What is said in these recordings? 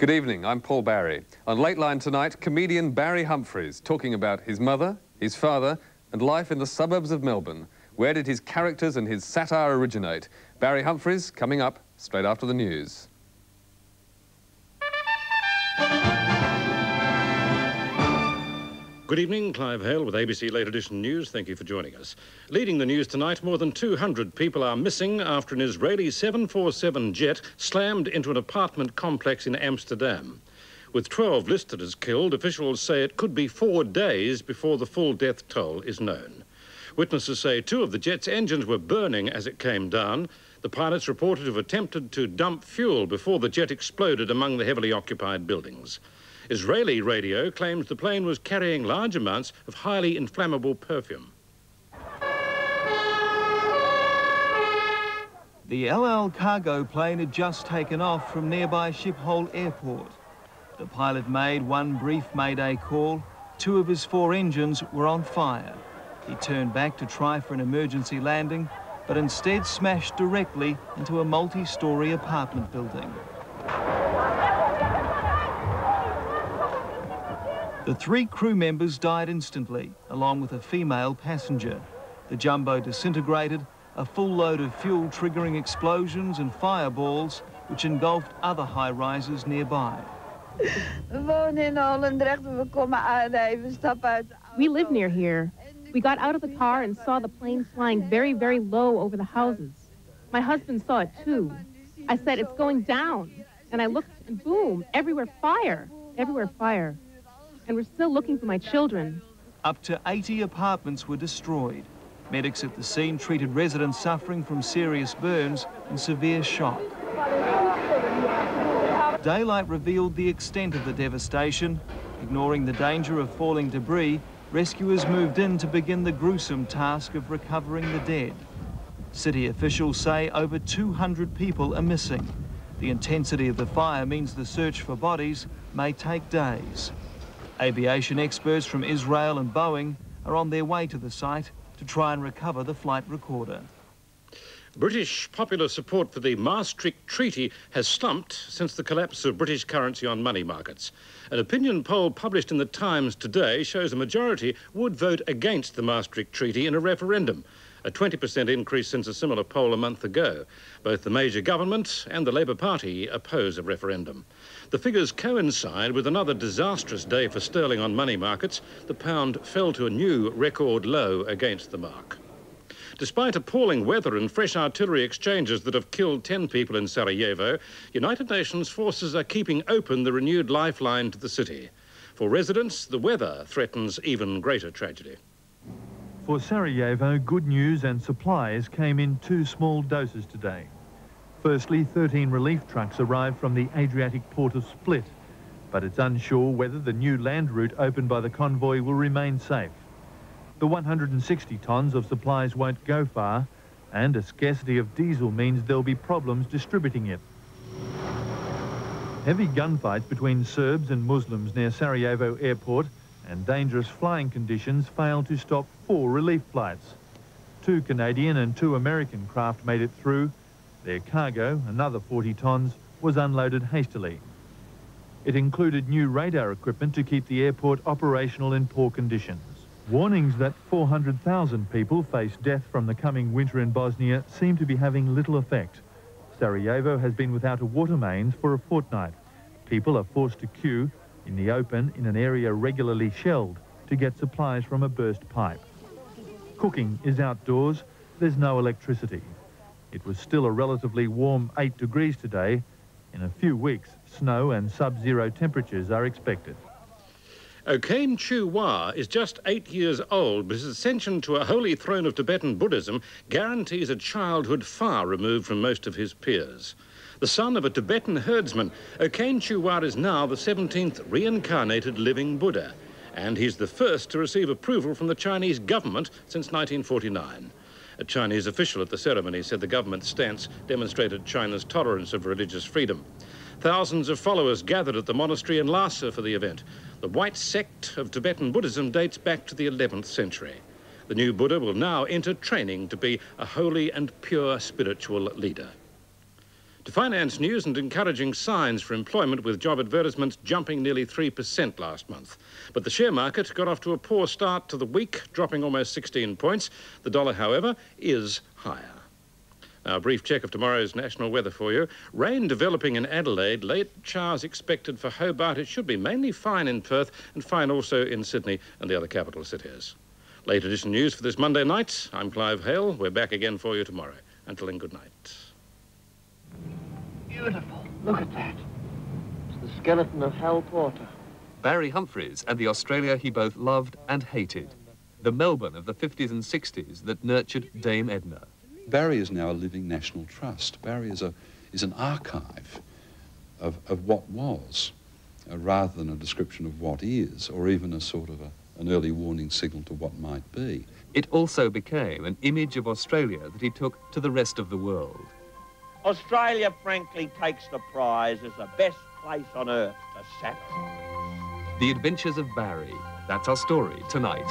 Good evening, I'm Paul Barry. On Lateline tonight, comedian Barry Humphries talking about his mother, his father, and life in the suburbs of Melbourne. Where did his characters and his satire originate? Barry Humphries coming up straight after the news. Good evening, Clive Hale with ABC Late Edition News. Thank you for joining us. Leading the news tonight, more than 200 people are missing after an Israeli 747 jet slammed into an apartment complex in Amsterdam. With 12 listed as killed, officials say it could be 4 days before the full death toll is known. Witnesses say 2 of the jet's engines were burning as it came down. The pilots reported to have attempted to dump fuel before the jet exploded among the heavily occupied buildings. Israeli radio claims the plane was carrying large amounts of highly inflammable perfume. The El Al cargo plane had just taken off from nearby Schiphol Airport. The pilot made one brief mayday call. 2 of his 4 engines were on fire. He turned back to try for an emergency landing, but instead smashed directly into a multi-storey apartment building. The 3 crew members died instantly, along with a female passenger. The jumbo disintegrated, a full load of fuel triggering explosions and fireballs, which engulfed other high-rises nearby. We live near here. We got out of the car and saw the plane flying very, very low over the houses. My husband saw it too. I said, it's going down. And I looked and boom, everywhere fire, everywhere fire. And we're still looking for my children. Up to 80 apartments were destroyed. Medics at the scene treated residents suffering from serious burns and severe shock. Daylight revealed the extent of the devastation. Ignoring the danger of falling debris, rescuers moved in to begin the gruesome task of recovering the dead. City officials say over 200 people are missing. The intensity of the fire means the search for bodies may take days. Aviation experts from Israel and Boeing are on their way to the site to try and recover the flight recorder. British popular support for the Maastricht Treaty has slumped since the collapse of British currency on money markets. An opinion poll published in the Times today shows a majority would vote against the Maastricht Treaty in a referendum, a 20% increase since a similar poll a month ago. Both the major government and the Labour Party oppose a referendum. The figures coincide with another disastrous day for sterling on money markets. The pound fell to a new record low against the mark. Despite appalling weather and fresh artillery exchanges that have killed 10 people in Sarajevo, United Nations forces are keeping open the renewed lifeline to the city. For residents, the weather threatens even greater tragedy. For Sarajevo, good news and supplies came in 2 small doses today. Firstly, 13 relief trucks arrived from the Adriatic port of Split, but it's unsure whether the new land route opened by the convoy will remain safe. The 160 tonnes of supplies won't go far, and a scarcity of diesel means there'll be problems distributing it. Heavy gunfights between Serbs and Muslims near Sarajevo airport and dangerous flying conditions failed to stop 4 relief flights. 2 Canadian and 2 American craft made it through. Their cargo, another 40 tonnes, was unloaded hastily. It included new radar equipment to keep the airport operational in poor conditions. Warnings that 400,000 people face death from the coming winter in Bosnia seem to be having little effect. Sarajevo has been without a water mains for a fortnight. People are forced to queue in the open in an area regularly shelled to get supplies from a burst pipe. Cooking is outdoors. There's no electricity. It was still a relatively warm 8 degrees today. In a few weeks, snow and sub-zero temperatures are expected. Okhane Chu-Wa is just 8 years old, but his ascension to a holy throne of Tibetan Buddhism guarantees a childhood far removed from most of his peers. The son of a Tibetan herdsman, Okhane Chu-Wa is now the 17th reincarnated living Buddha, and he's the first to receive approval from the Chinese government since 1949. A Chinese official at the ceremony said the government's stance demonstrated China's tolerance of religious freedom. Thousands of followers gathered at the monastery in Lhasa for the event. The white sect of Tibetan Buddhism dates back to the 11th century. The new Buddha will now enter training to be a holy and pure spiritual leader. To finance news and encouraging signs for employment, with job advertisements jumping nearly 3% last month. But the share market got off to a poor start to the week, dropping almost 16 points. The dollar, however, is higher. Now, a brief check of tomorrow's national weather for you. Rain developing in Adelaide, late showers expected for Hobart. It should be mainly fine in Perth and fine also in Sydney and the other capital cities. Late edition news for this Monday night. I'm Clive Hale. We're back again for you tomorrow. Until then, good night. Beautiful. Look at that. It's the skeleton of Hal Porter. Barry Humphries and the Australia he both loved and hated. The Melbourne of the 50s and 60s that nurtured Dame Edna. Barry is now a living national trust. Barry is an archive of what was, rather than a description of what is, or even a sort of an early warning signal to what might be. It also became an image of Australia that he took to the rest of the world. Australia, frankly, takes the prize as the best place on earth to settle. The Adventures of Barry. That's our story tonight.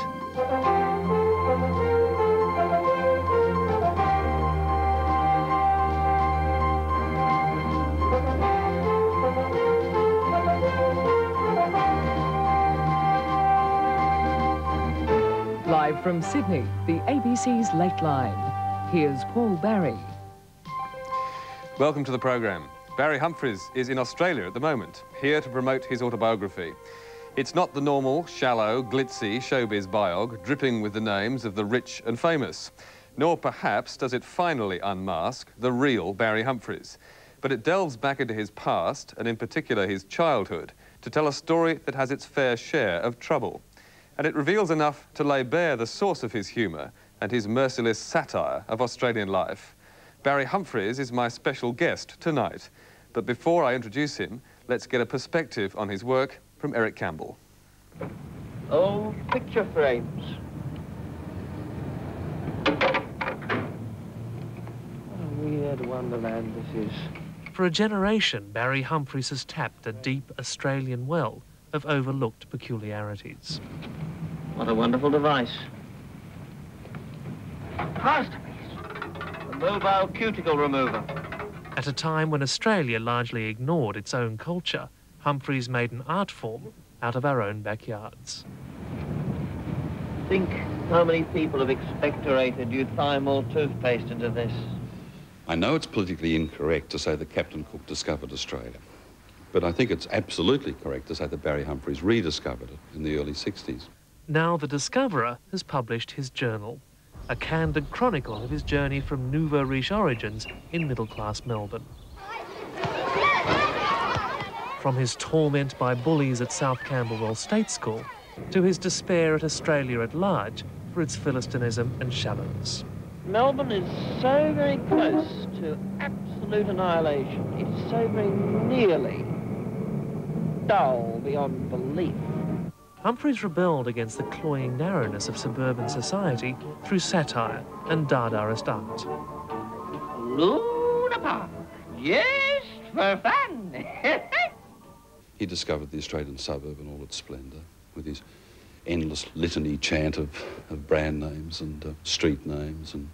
Live from Sydney, the ABC's Lateline. Here's Paul Barry. Welcome to the programme. Barry Humphries is in Australia at the moment, here to promote his autobiography. It's not the normal, shallow, glitzy showbiz biog, dripping with the names of the rich and famous. Nor perhaps does it finally unmask the real Barry Humphries. But it delves back into his past, and in particular his childhood, to tell a story that has its fair share of trouble. And it reveals enough to lay bare the source of his humour and his merciless satire of Australian life. Barry Humphries is my special guest tonight. But before I introduce him, let's get a perspective on his work from Eric Campbell. Old picture frames. What a weird wonderland this is. For a generation, Barry Humphries has tapped a deep Australian well of overlooked peculiarities. What a wonderful device. Masterpiece. A mobile cuticle remover. At a time when Australia largely ignored its own culture, Humphries made an art form out of our own backyards. Think how many people have expectorated euthymal toothpaste into this. I know it's politically incorrect to say that Captain Cook discovered Australia, but I think it's absolutely correct to say that Barry Humphries rediscovered it in the early 60s. Now the discoverer has published his journal, a candid chronicle of his journey from nouveau riche origins in middle-class Melbourne. From his torment by bullies at South Camberwell State School to his despair at Australia at large for its Philistinism and shallows. Melbourne is so very close to absolute annihilation. It's so very nearly dull beyond belief. Humphries rebelled against the cloying narrowness of suburban society through satire and Dadaist art. Luna Park, just for fun. He discovered the Australian suburb in all its splendour, with his endless litany chant of brand names and street names and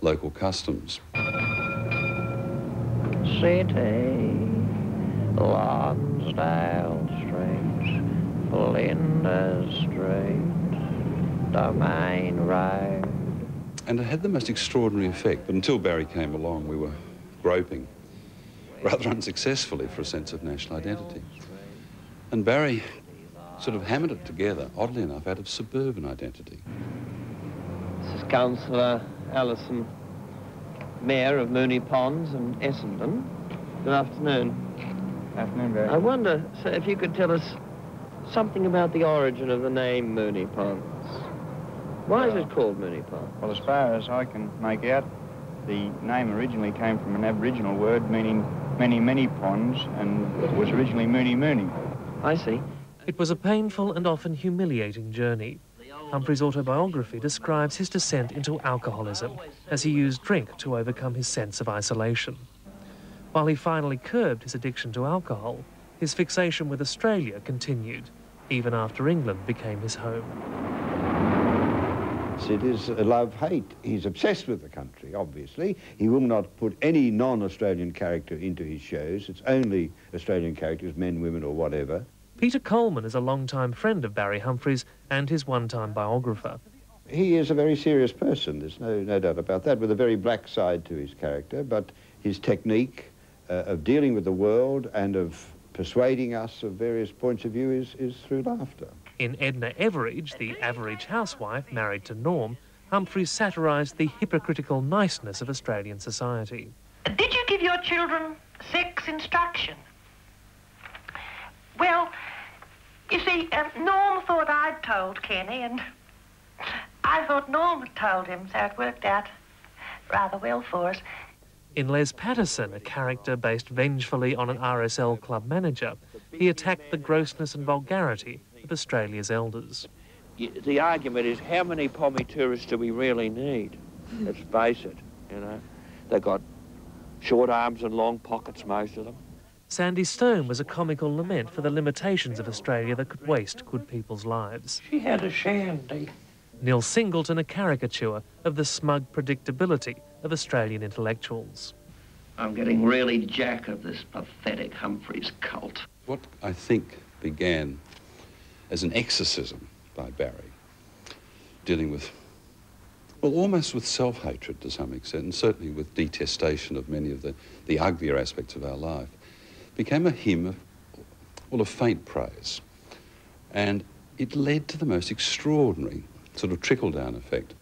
local customs. City, Lonsdale Street, Flinders Street, Domain Road. And it had the most extraordinary effect, but until Barry came along, we were groping, rather unsuccessfully, for a sense of national identity. And Barry sort of hammered it together, oddly enough, out of suburban identity. This is Councillor Allison, Mayor of Moonee Ponds and Essendon. Good afternoon. Afternoon, Barry. I wonder, sir, if you could tell us something about the origin of the name Moonee Ponds. Why is it called Moonee Ponds? Well, as far as I can make out, the name originally came from an Aboriginal word meaning many, many ponds, and it was originally Moonee Moonee. I see. It was a painful and often humiliating journey. Humphries' autobiography describes his descent into alcoholism as he used drink to overcome his sense of isolation. While he finally curbed his addiction to alcohol, his fixation with Australia continued, even after England became his home. It is a love-hate. He's obsessed with the country, obviously. He will not put any non-Australian character into his shows. It's only Australian characters, men, women, or whatever. Peter Coleman is a long-time friend of Barry Humphries and his one-time biographer. He is a very serious person, there's no doubt about that, with a very black side to his character, but his technique of dealing with the world and of persuading us of various points of view is through laughter. In Edna Everage, the average housewife married to Norm, Humphries satirised the hypocritical niceness of Australian society. Did you give your children sex instruction? Well, you see, Norm thought I'd told Kenny, and I thought Norm had told him, so it worked out rather well for us. In Les Patterson, a character based vengefully on an RSL club manager, he attacked the grossness and vulgarity of Australia's elders. The argument is, how many pommy tourists do we really need? Let's face it, you know. They've got short arms and long pockets, most of them. Sandy Stone was a comical lament for the limitations of Australia that could waste good people's lives. She had a shandy. Neil Singleton, a caricature of the smug predictability of Australian intellectuals. I'm getting really jack of this pathetic Humphries cult. What I think began as an exorcism by Barry, dealing with, well, almost with self-hatred to some extent, and certainly with detestation of many of the uglier aspects of our life, became a hymn of, well, of faint praise. And it led to the most extraordinary sort of trickle-down effect.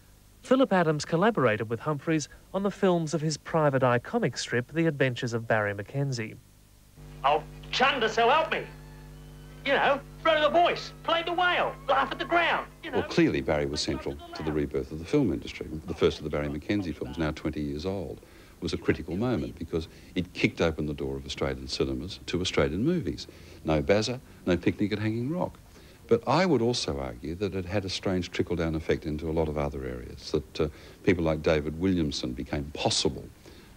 Philip Adams collaborated with Humphries on the films of his private eye comic strip, The Adventures of Barry Mackenzie. Oh, chunder, so help me. You know, throw the voice, play the whale, laugh at the ground, you know. Well, clearly Barry was central to the rebirth of the film industry. The first of the Barry Mackenzie films, now 20 years old, was a critical moment because it kicked open the door of Australian cinemas to Australian movies. No Bazza, no Picnic at Hanging Rock. But I would also argue that it had a strange trickle-down effect into a lot of other areas, that people like David Williamson became possible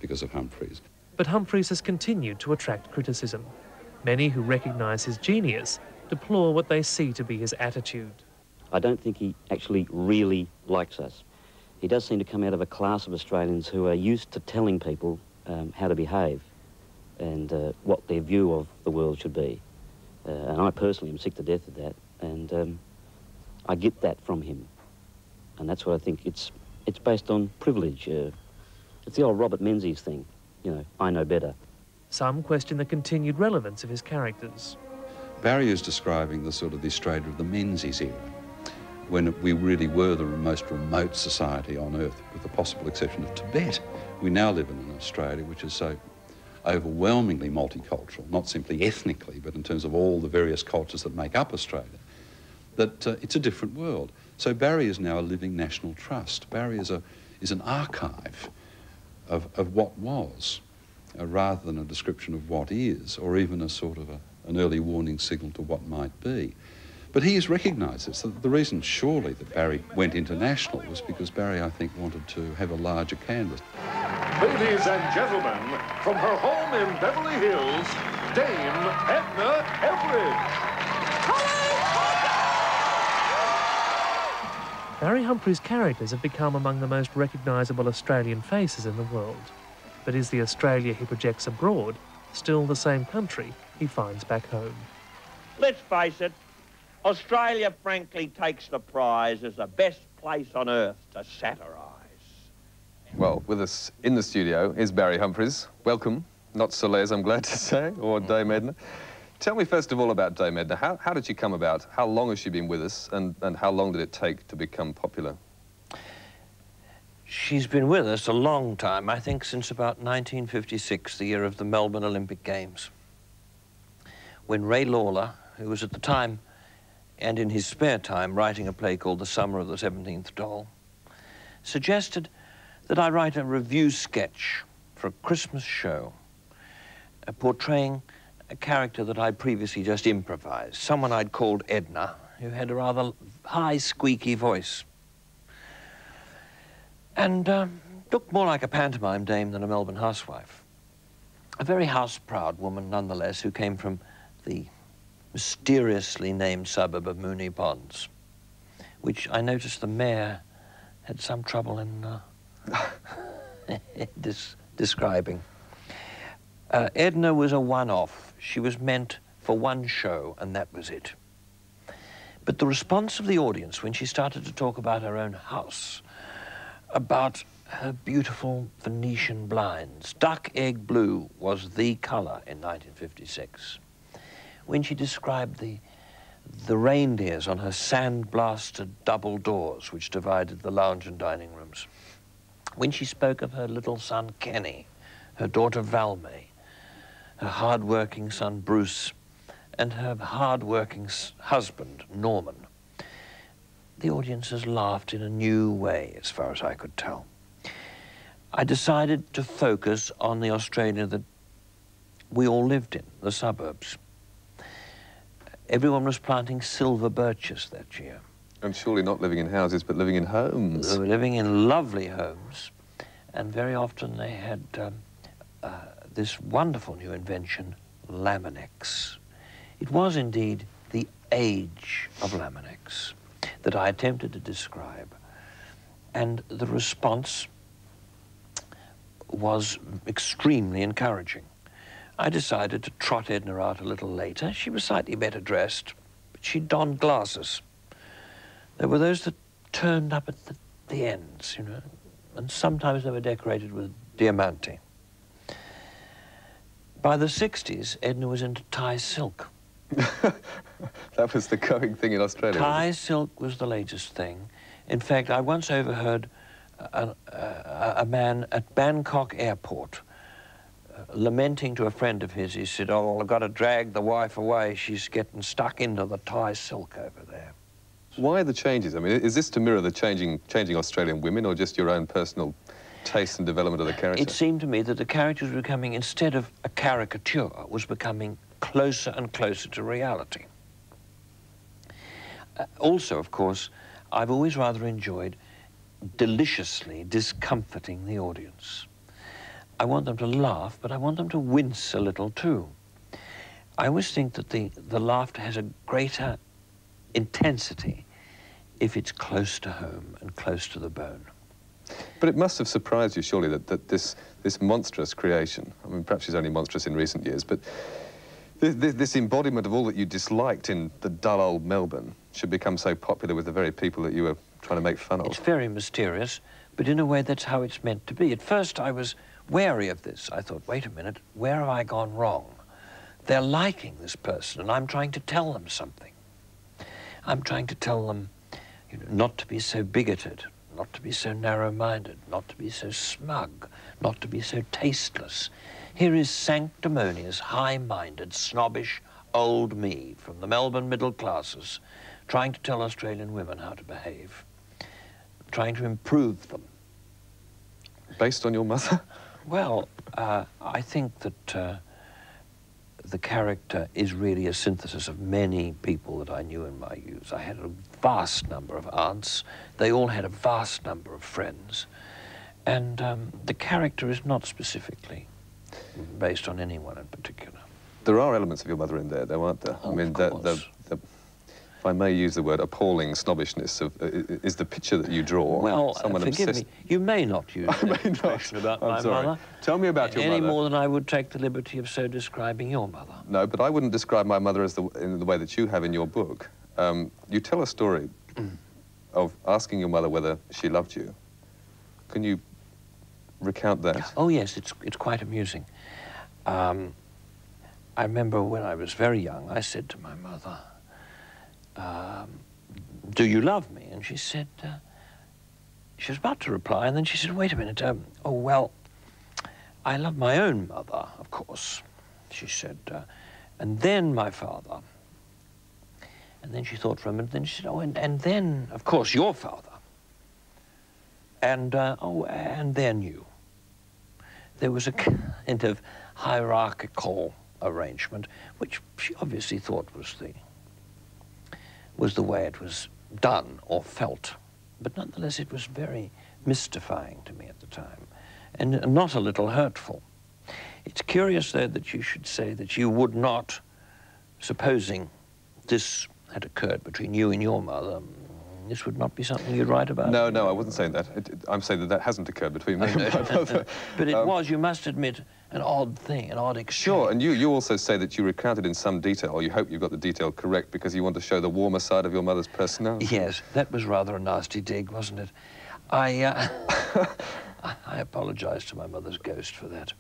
because of Humphries. But Humphries has continued to attract criticism. Many who recognise his genius deplore what they see to be his attitude. I don't think he actually really likes us. He does seem to come out of a class of Australians who are used to telling people how to behave and what their view of the world should be. And I personally am sick to death of that, and I get that from him. And that's what I think. It's based on privilege. It's the old Robert Menzies thing, you know, I know better. Some question the continued relevance of his characters. Barry is describing the sort of the Australia of the Menzies era, when we really were the most remote society on earth, with the possible exception of Tibet. We now live in an Australia which is so overwhelmingly multicultural, not simply ethnically, but in terms of all the various cultures that make up Australia, that it's a different world. So Barry is now a living national trust. Barry is an archive of what was, rather than a description of what is, or even a sort of an early warning signal to what might be. But he has recognised this. The reason, surely, that Barry went international was because Barry, I think, wanted to have a larger canvas. Ladies and gentlemen, from her home in Beverly Hills, Dame Edna Everage. Barry Humphries' characters have become among the most recognisable Australian faces in the world. But is the Australia he projects abroad still the same country he finds back home? Let's face it, Australia frankly takes the prize as the best place on earth to satirise. Well, with us in the studio is Barry Humphries. Welcome, not Soles, I'm glad to say, or Dame Edna. Tell me first of all about Dame Edna. How did she come about? How long has she been with us, and how long did it take to become popular? She's been with us a long time, I think since about 1956, the year of the Melbourne Olympic Games, when Ray Lawler, who was at the time and in his spare time writing a play called The Summer of the 17th Doll, suggested that I write a review sketch for a Christmas show portraying a character that I'd previously just improvised, someone I'd called Edna, who had a rather high, squeaky voice. And looked more like a pantomime dame than a Melbourne housewife. A very house-proud woman, nonetheless, who came from the mysteriously named suburb of Moonee Ponds, which I noticed the mayor had some trouble in describing. Edna was a one-off. She was meant for one show, and that was it. But the response of the audience when she started to talk about her own house, about her beautiful Venetian blinds. Duck egg blue was the colour in 1956. When she described the reindeers on her sand-blasted double doors which divided the lounge and dining rooms. When she spoke of her little son Kenny, her daughter Valmay, her hard-working son Bruce, and her hard-working husband Norman, the audiences laughed in a new way, as far as I could tell. I decided to focus on the Australia that we all lived in, the suburbs. Everyone was planting silver birches that year. And surely not living in houses, but living in homes. They were living in lovely homes, and very often they had this wonderful new invention, Laminex. It was indeed the age of Laminex that I attempted to describe, and the response was extremely encouraging. I decided to trot Edna out a little later. She was slightly better dressed, but she donned glasses. There were those that turned up at the ends, you know, and sometimes they were decorated with diamante. By the 60s, Edna was into tie silk. That was the going thing in Australia. Tie silk was the latest thing. In fact, I once overheard a man at Bangkok airport lamenting to a friend of his. He said, "Oh, well, I've got to drag the wife away. She's getting stuck into the tie silk over there." Why the changes? I mean, is this to mirror the changing Australian women, or just your own personal taste and development of the character? It seemed to me that the character was becoming, instead of a caricature, was becoming closer and closer to reality. Also, of course, I've always rather enjoyed deliciously discomforting the audience. I want them to laugh, but I want them to wince a little too. I always think that the laughter has a greater intensity if it's close to home and close to the bone. But it must have surprised you, surely, that this monstrous creation, I mean, perhaps she's only monstrous in recent years, but this embodiment of all that you disliked in the dull old Melbourne should become so popular with the very people that you were trying to make fun of. It's very mysterious, but in a way that's how it's meant to be. At first I was wary of this. I thought, wait a minute, where have I gone wrong? They're liking this person, and I'm trying to tell them something. I'm trying to tell them, you know, not to be so bigoted, not to be so narrow-minded, not to be so smug, not to be so tasteless. Here is sanctimonious, high-minded, snobbish, old me from the Melbourne middle classes, trying to tell Australian women how to behave, trying to improve them. Based on your mother? Well, I think that the character is really a synthesis of many people that I knew in my youth. I had a vast number of aunts. They all had a vast number of friends. And the character is not specifically based on anyone in particular. There are elements of your mother in there, though, aren't there? Oh, I mean, if I may use the word, appalling snobbishness is the picture that you draw. Well, someone forgive me, you may not use that expression about my mother. Tell me about your mother. Any more than I would take the liberty of so describing your mother. No, but I wouldn't describe my mother as in the way that you have in your book. You tell a story of asking your mother whether she loved you. Can you recount that? Oh, yes, it's quite amusing. I remember when I was very young, I said to my mother, "Do you love me?" And she said, she was about to reply, and then she said, "Wait a minute, oh, well, I love my own mother, of course," she said, "and then my father." And then she thought for a minute, then she said, "Oh, and then, of course, your father. And, oh, and then you." There was a kind of hierarchical arrangement, which she obviously thought was the way it was done or felt. But nonetheless, it was very mystifying to me at the time, and not a little hurtful. It's curious, though, that you should say that you would not, supposing this had occurred between you and your mother This would not be something you'd write about? No, no, I wasn't saying that. I'm saying that that hasn't occurred between me and my brother. But it was, you must admit, an odd thing, an odd exchange. Sure, and you also say that you recounted in some detail, or you hope you got the detail correct, because you want to show the warmer side of your mother's personality. Yes, that was rather a nasty dig, wasn't it? I apologise to my mother's ghost for that.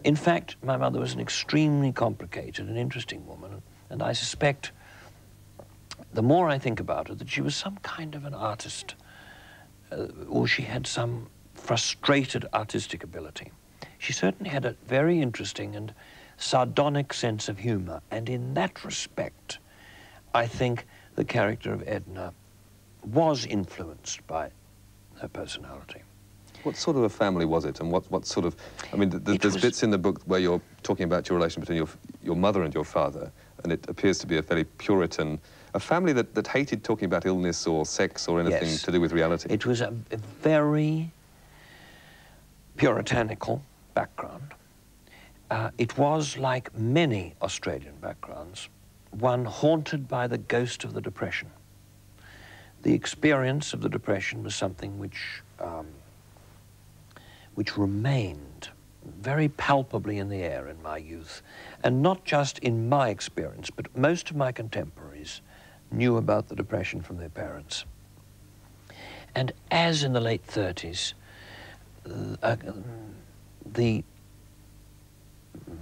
In fact, my mother was an extremely complicated and interesting woman, and I suspect, the more I think about her, that she was some kind of an artist, or she had some frustrated artistic ability. She certainly had a very interesting and sardonic sense of humour, and in that respect, I think the character of Edna was influenced by her personality. What sort of a family was it, and what sort of... I mean, there's bits in the book where you're talking about your relation between your mother and your father, and it appears to be a fairly Puritan... A family that hated talking about illness or sex or anything to do with reality. It was a very puritanical background. It was, like many Australian backgrounds, one haunted by the ghost of the Depression. The experience of the Depression was something which remained very palpably in the air in my youth, and not just in my experience, but most of my contemporaries knew about the Depression from their parents. And as in the late 30s, the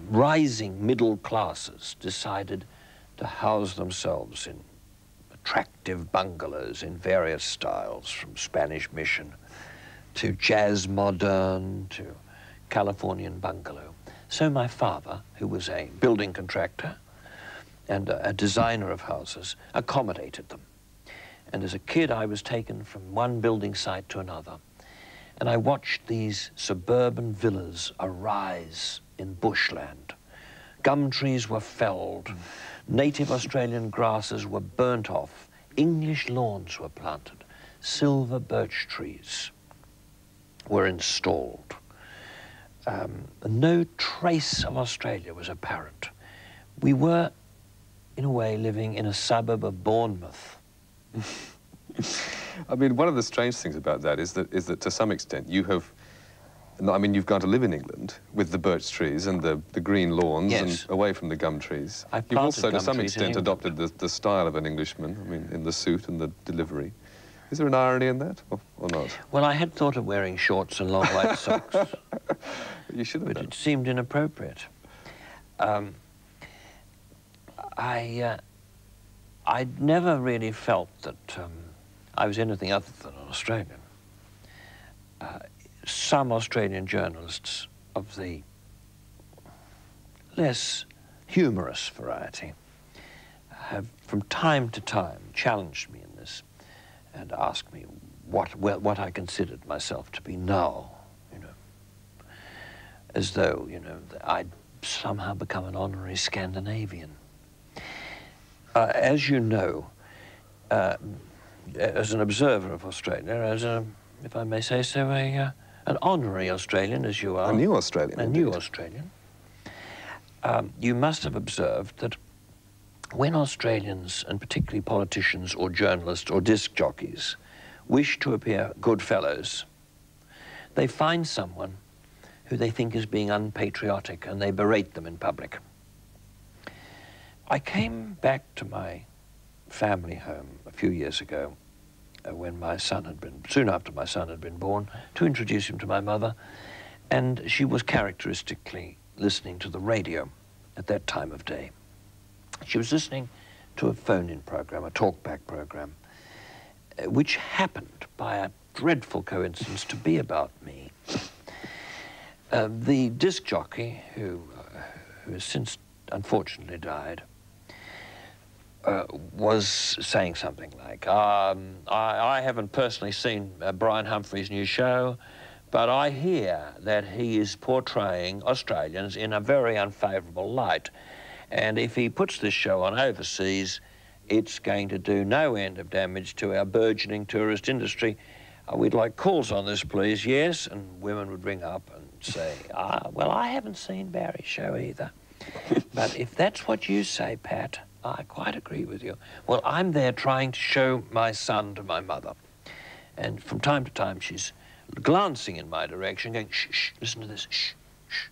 rising middle classes decided to house themselves in attractive bungalows in various styles, from Spanish Mission to jazz modern to Californian bungalow. So my father, who was a building contractor and a designer of houses, accommodated them. And as a kid, I was taken from one building site to another, and I watched these suburban villas arise in bushland. Gum trees were felled, native Australian grasses were burnt off, English lawns were planted, silver birch trees were installed. No trace of Australia was apparent. We were, in a way, living in a suburb of Bournemouth. I mean, one of the strange things about that is that to some extent you have, I mean, you've gone to live in England with the birch trees and the green lawns and away from the gum trees. You've also, to some extent, adopted the style of an Englishman, I mean, in the suit and the delivery. Is there an irony in that, or not? Well, I had thought of wearing shorts and long white socks. You should have but done. It seemed inappropriate. I'd never really felt that I was anything other than an Australian. Some Australian journalists of the less humorous variety have, from time to time, challenged me in this and asked me what I considered myself to be now, you know, as though, you know, I'd somehow become an honorary Scandinavian. As you know, as an observer of Australia, as a, if I may say so, an honorary Australian, as you are. A new Australian, A new Australian. You must have observed that when Australians, and particularly politicians or journalists or disc jockeys, wish to appear good fellows, they find someone who they think is being unpatriotic and they berate them in public. I came back to my family home a few years ago when my son had been, soon after my son had been born, to introduce him to my mother, and she was characteristically listening to the radio at that time of day. She was listening to a phone-in program, a talkback program, which happened by a dreadful coincidence to be about me. The disc jockey, who has since unfortunately died, was saying something like, I haven't personally seen Brian Humphries' new show, but I hear that he is portraying Australians in a very unfavourable light. And if he puts this show on overseas, it's going to do no end of damage to our burgeoning tourist industry. We'd like calls on this, please. Yes. And women would ring up and say, well, I haven't seen Barry's show either. But if that's what you say, Pat, I quite agree with you. Well, I'm there trying to show my son to my mother. And from time to time, she's glancing in my direction, going, shh, shh, listen to this, shh, shh.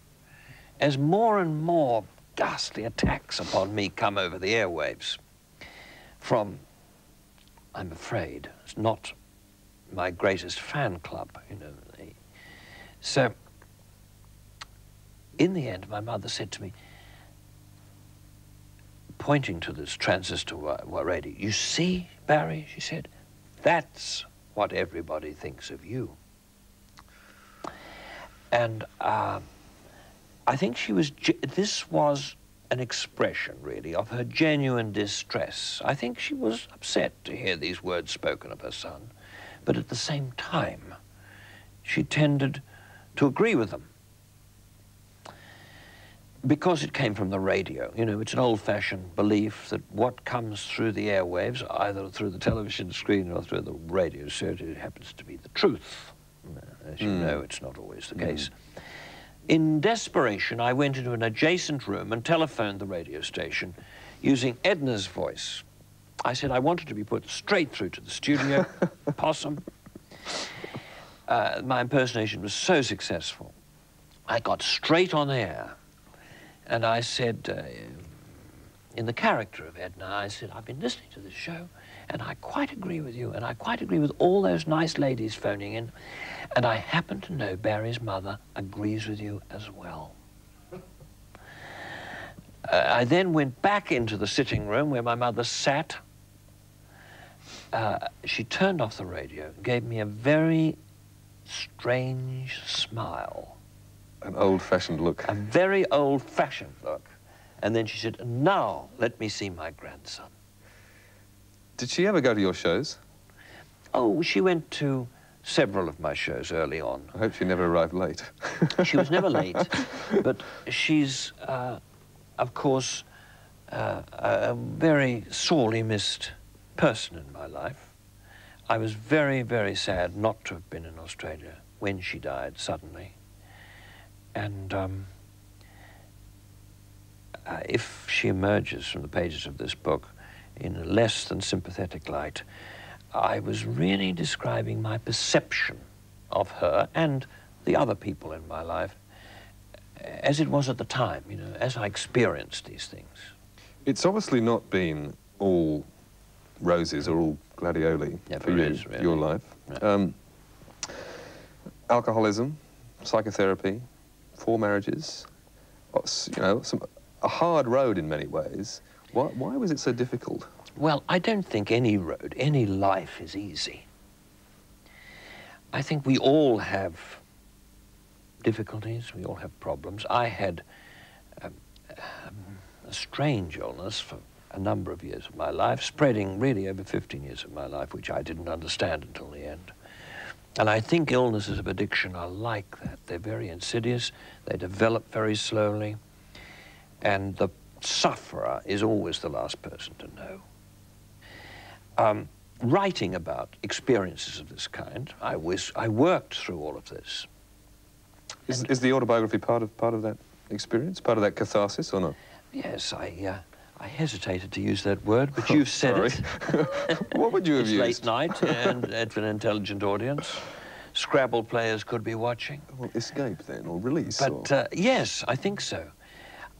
As more and more ghastly attacks upon me come over the airwaves from, I'm afraid, it's not my greatest fan club, you know. So, in the end, my mother said to me, pointing to this transistor radio, you see, Barry, she said, that's what everybody thinks of you. And I think she was, this was an expression, really, of her genuine distress. I think she was upset to hear these words spoken of her son, but at the same time, she tended to agree with them. Because it came from the radio, you know, it's an old-fashioned belief that what comes through the airwaves, either through the television screen or through the radio set, it happens to be the truth. As you know, it's not always the case. In desperation, I went into an adjacent room and telephoned the radio station using Edna's voice. I said I wanted to be put straight through to the studio, possum. My impersonation was so successful. I got straight on air. And I said, in the character of Edna, I said, I've been listening to this show, and I quite agree with you, and I quite agree with all those nice ladies phoning in, and I happen to know Barry's mother agrees with you as well. I then went back into the sitting room where my mother sat. She turned off the radio, gave me a very strange smile. An old-fashioned look. A very old-fashioned look. And then she said, now let me see my grandson. Did she ever go to your shows? Oh, she went to several of my shows early on. I hope she never arrived late. She was never late, but she's, of course, a very sorely missed person in my life. I was very, very sad not to have been in Australia when she died suddenly. And if she emerges from the pages of this book in a less than sympathetic light, I was really describing my perception of her and the other people in my life as it was at the time, you know, as I experienced these things. It's obviously not been all roses or all gladioli for you, really. Your life. No. Alcoholism, psychotherapy, 4 marriages, you know, a hard road in many ways. Why was it so difficult? Well, I don't think any road, any life is easy. I think we all have difficulties, we all have problems. I had a strange illness for a number of years of my life, spreading really over 15 years of my life, which I didn't understand until the end. And I think illnesses of addiction are like that. They're very insidious, they develop very slowly, and the sufferer is always the last person to know. Writing about experiences of this kind, I worked through all of this. Is the autobiography part of that experience, part of that catharsis, or not? Yes, I hesitated to use that word, but you've said it. What would you have used? It's late night and it's an intelligent audience. Scrabble players could be watching. Well, escape then, or release? But yes, I think so.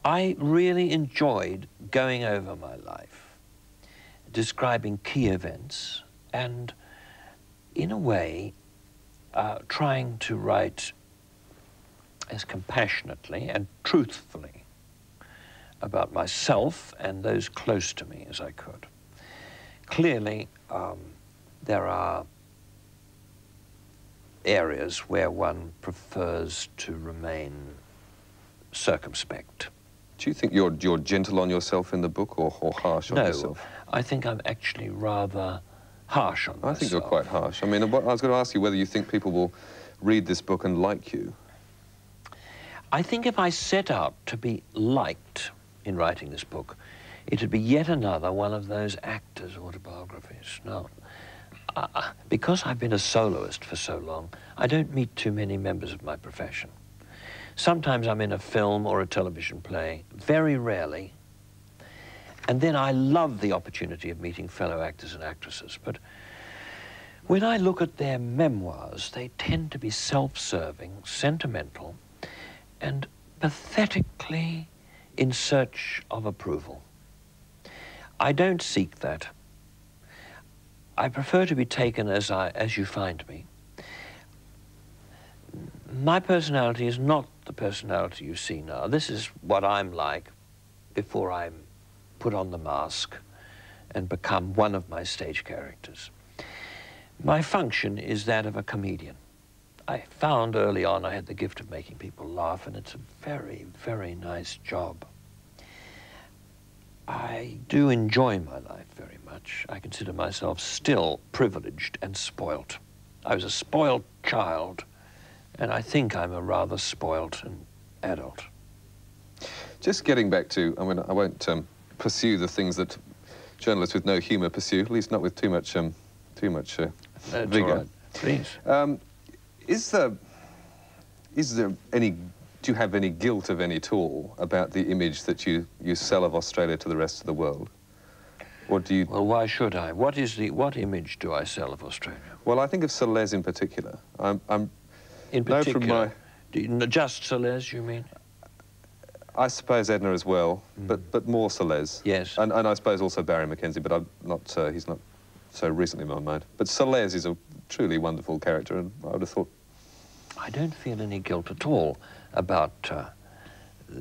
I really enjoyed going over my life, describing key events, and in a way, trying to write as compassionately and truthfully about myself and those close to me as I could. Clearly, there are areas where one prefers to remain circumspect. Do you think you're gentle on yourself in the book, or harsh on yourself? No, I think I'm actually rather harsh on myself. I think you're quite harsh. I mean, I was going to ask you whether you think people will read this book and like you. I think if I set out to be liked in writing this book, it would be yet another one of those actors' autobiographies. No. Because I've been a soloist for so long, I don't meet too many members of my profession. Sometimes I'm in a film or a television play, very rarely, And then I love the opportunity of meeting fellow actors and actresses. But when I look at their memoirs, they tend to be self-serving, sentimental, and pathetically in search of approval. I don't seek that. I prefer to be taken as you find me. My personality is not the personality you see now. This is what I'm like before I'm put on the mask and become one of my stage characters. My function is that of a comedian. I found early on I had the gift of making people laugh, and it's a very, very nice job. I do enjoy my life very much. I consider myself still privileged and spoilt. I was a spoiled child, and I think I'm a rather spoilt and adult. Just getting back to, I mean, I won't pursue the things that journalists with no humour pursue, at least not with too much vigour. Right. Please. Is there any, do you have any guilt of any at all about the image that you sell of Australia to the rest of the world? Or do you... Well, why should I? What image do I sell of Australia? Well, I think of Celeste in particular. In particular? Just Celeste, you mean? I suppose Edna as well, but more Celeste. Yes. And I suppose also Barry Mackenzie, but he's not so recently in my mind. But Celeste is a truly wonderful character, and I would have thought... I don't feel any guilt at all about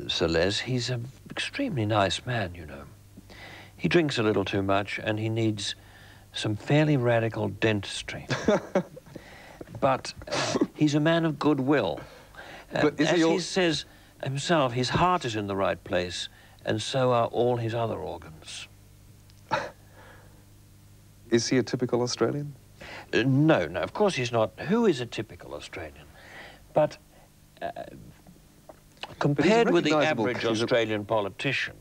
Celeste. He's an extremely nice man, you know. He drinks a little too much, and he needs some fairly radical dentistry. But he's a man of goodwill. But is he says himself, his heart is in the right place, and so are all his other organs. Is he a typical Australian? No, of course he's not. Who is a typical Australian? But compared with the average Australian politician,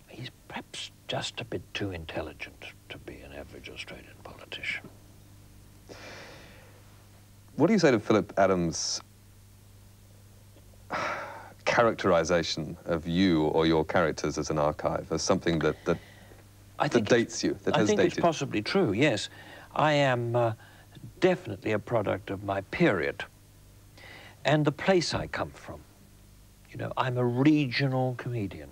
he's perhaps just a bit too intelligent to be an average Australian politician. What do you say to Philip Adams' characterization of you or your characters as an archive, as something that dates you, that has dated? I think it's possibly true, yes. I am definitely a product of my period and the place I come from. You know, I'm a regional comedian.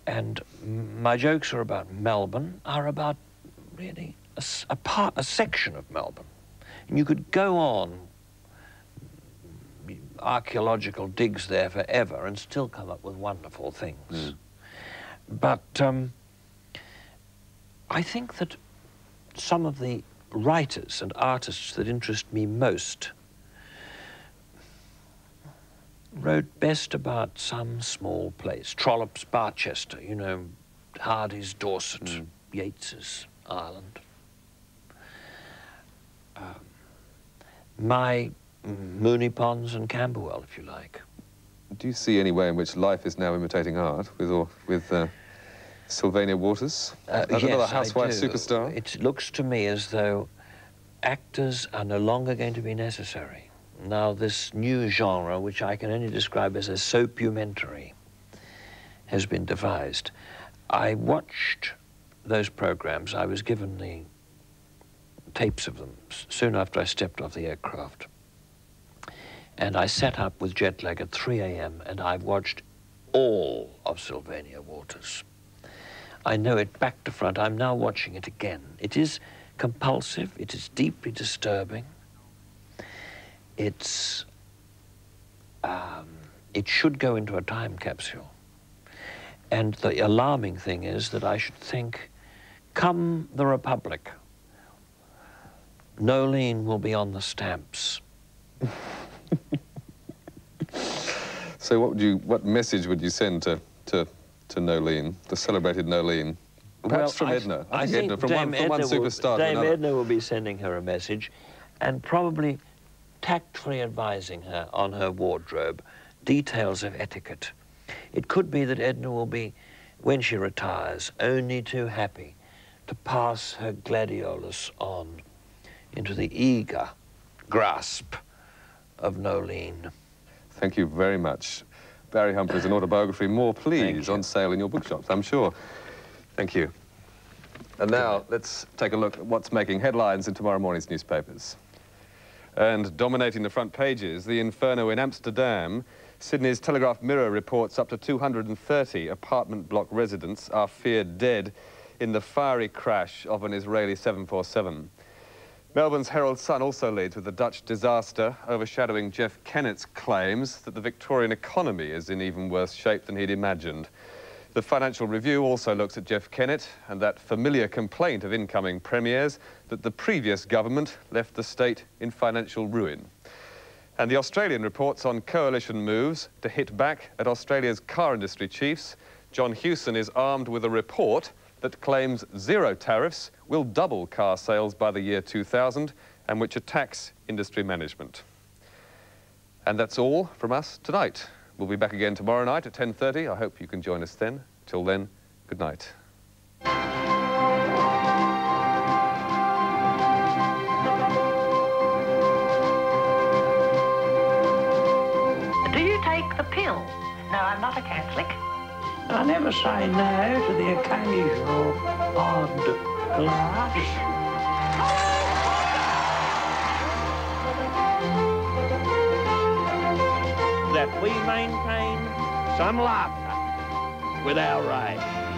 And my jokes are about Melbourne, are about really a section of Melbourne. And you could go on archaeological digs there forever and still come up with wonderful things. But I think that some of the writers and artists that interest me most wrote best about some small place. Trollope's Barchester, you know, Hardy's Dorset, Yeats's Ireland. My Mooney Ponds and Camberwell, if you like. Do you see any way in which life is now imitating art with Sylvania Waters, another housewife superstar? It looks to me as though actors are no longer going to be necessary. Now this new genre, which I can only describe as a soapumentary, has been devised. I watched those programs. I was given the tapes of them soon after I stepped off the aircraft. And I sat up with jet lag at 3 a.m. and I've watched all of Sylvania Waters. I know it back to front. I'm now watching it again. It is compulsive. It is deeply disturbing. It's, it should go into a time capsule. And the alarming thing is that I should think, come the Republic, Nolene will be on the stamps. So what message would you send to Nolene, the celebrated Nolene? Perhaps from Edna. I think Edna, from one superstar to another. Dame Edna will be sending her a message and probably tactfully advising her on her wardrobe, details of etiquette. It could be that Edna will be, when she retires, only too happy to pass her gladiolus on into the eager grasp of Nolene. Thank you very much. Barry Humphries, an autobiography, More Please, on sale in your bookshops, I'm sure. Thank you. And now, let's take a look at what's making headlines in tomorrow morning's newspapers. And dominating the front pages, the inferno in Amsterdam. Sydney's Telegraph Mirror reports up to 230 apartment block residents are feared dead in the fiery crash of an Israeli 747. Melbourne's Herald Sun also leads with the Dutch disaster overshadowing Jeff Kennett's claims that the Victorian economy is in even worse shape than he'd imagined. The Financial Review also looks at Jeff Kennett and that familiar complaint of incoming premiers that the previous government left the state in financial ruin. And the Australian reports on coalition moves to hit back at Australia's car industry chiefs. John Hewson is armed with a report that claims zero tariffs will double car sales by the year 2000 and which attacks industry management. And that's all from us tonight. We'll be back again tomorrow night at 10:30. I hope you can join us then. Till then, good night. Do you take the pill? No, I'm not a Catholic. I never say no to the occasional odd glass. That we maintain some laughter with our rage.